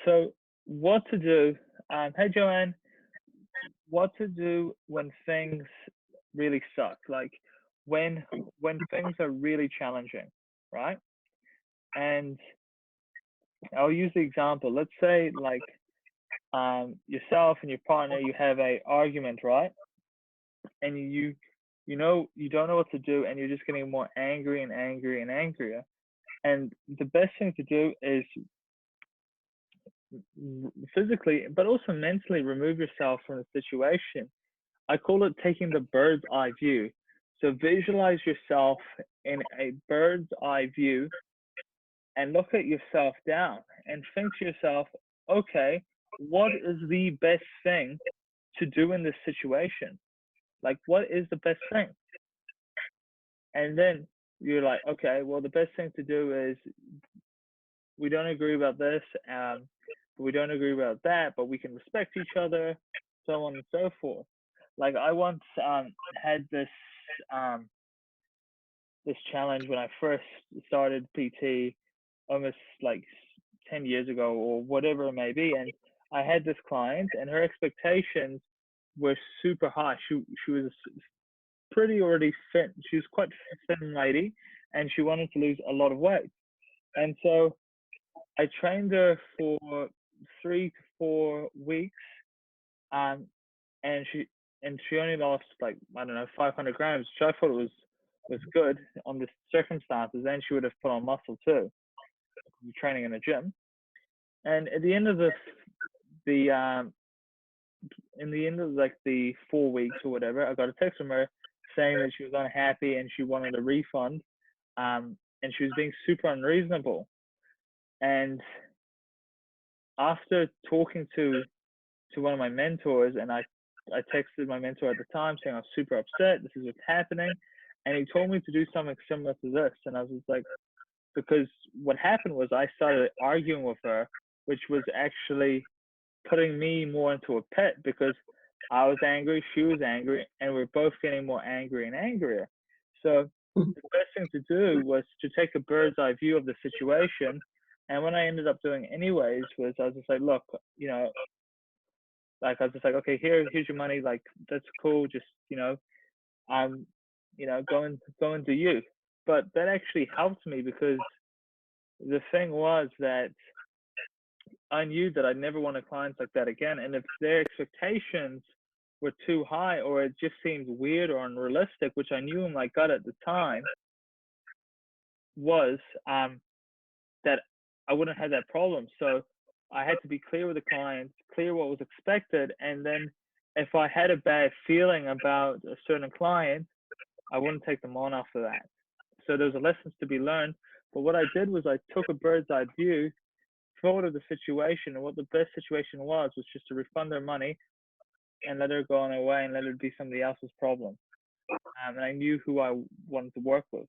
So what to do? Hey Joanne, what to do when things really suck? Like when when things are really challenging, right? And I'll use the example. Let's say like yourself and your partner, you have a argument, right? And you don't know what to do, and you're just getting more angry and angry and angrier. And the best thing to do is physically, but also mentally, remove yourself from the situation. I call it taking the bird's eye view. So visualize yourself in a bird's eye view and look at yourself down and think to yourself, okay, what is the best thing to do in this situation? Like, what is the best thing? And then you're like, okay, well, the best thing to do is we don't agree about this, we don't agree about that, but we can respect each other, so on and so forth. Like I once had um, this challenge when I first started PT, almost like 10 years ago or whatever it may be, and I had this client, and her expectations were super high. She was pretty already fit. She was quite thin lady, and she wanted to lose a lot of weight. And so I trained her for 3 to 4 weeks, um, and she only lost like I don't know 500 grams, which I thought was good on the circumstances. And she would have put on muscle too, training in a gym. And at the end of the in the end of like the 4 weeks or whatever, I got a text from her saying that she was unhappy and she wanted a refund, and she was being super unreasonable. And after talking to one of my mentors, and I texted my mentor at the time saying I was super upset, this is what's happening, and he told me to do something similar to this. And I was just like, because what happened was I started arguing with her, which was actually putting me more into a pit because I was angry, she was angry, and we're both getting more angry and angrier. So the best thing to do was to take a bird's eye view of the situation. And what I ended up doing anyways was I was just like, look, like I was just like, okay, here's your money, like that's cool, just I'm going to you. But that actually helped me because the thing was that I knew that I'd never want clients like that again. And if their expectations were too high or it just seemed weird or unrealistic, which I knew in my gut at the time, was that I wouldn't have that problem. So I had to be clear with the client, clear what was expected. And then if I had a bad feeling about a certain client, I wouldn't take them on after that. So there's a lessons to be learned. But what I did was I took a bird's eye view, thought of the situation, and what the best situation was just to refund their money and let her go on her way and let it be somebody else's problem. And I knew who I wanted to work with.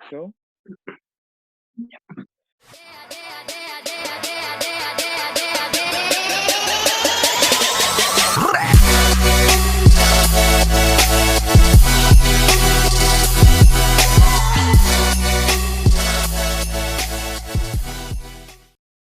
Cool.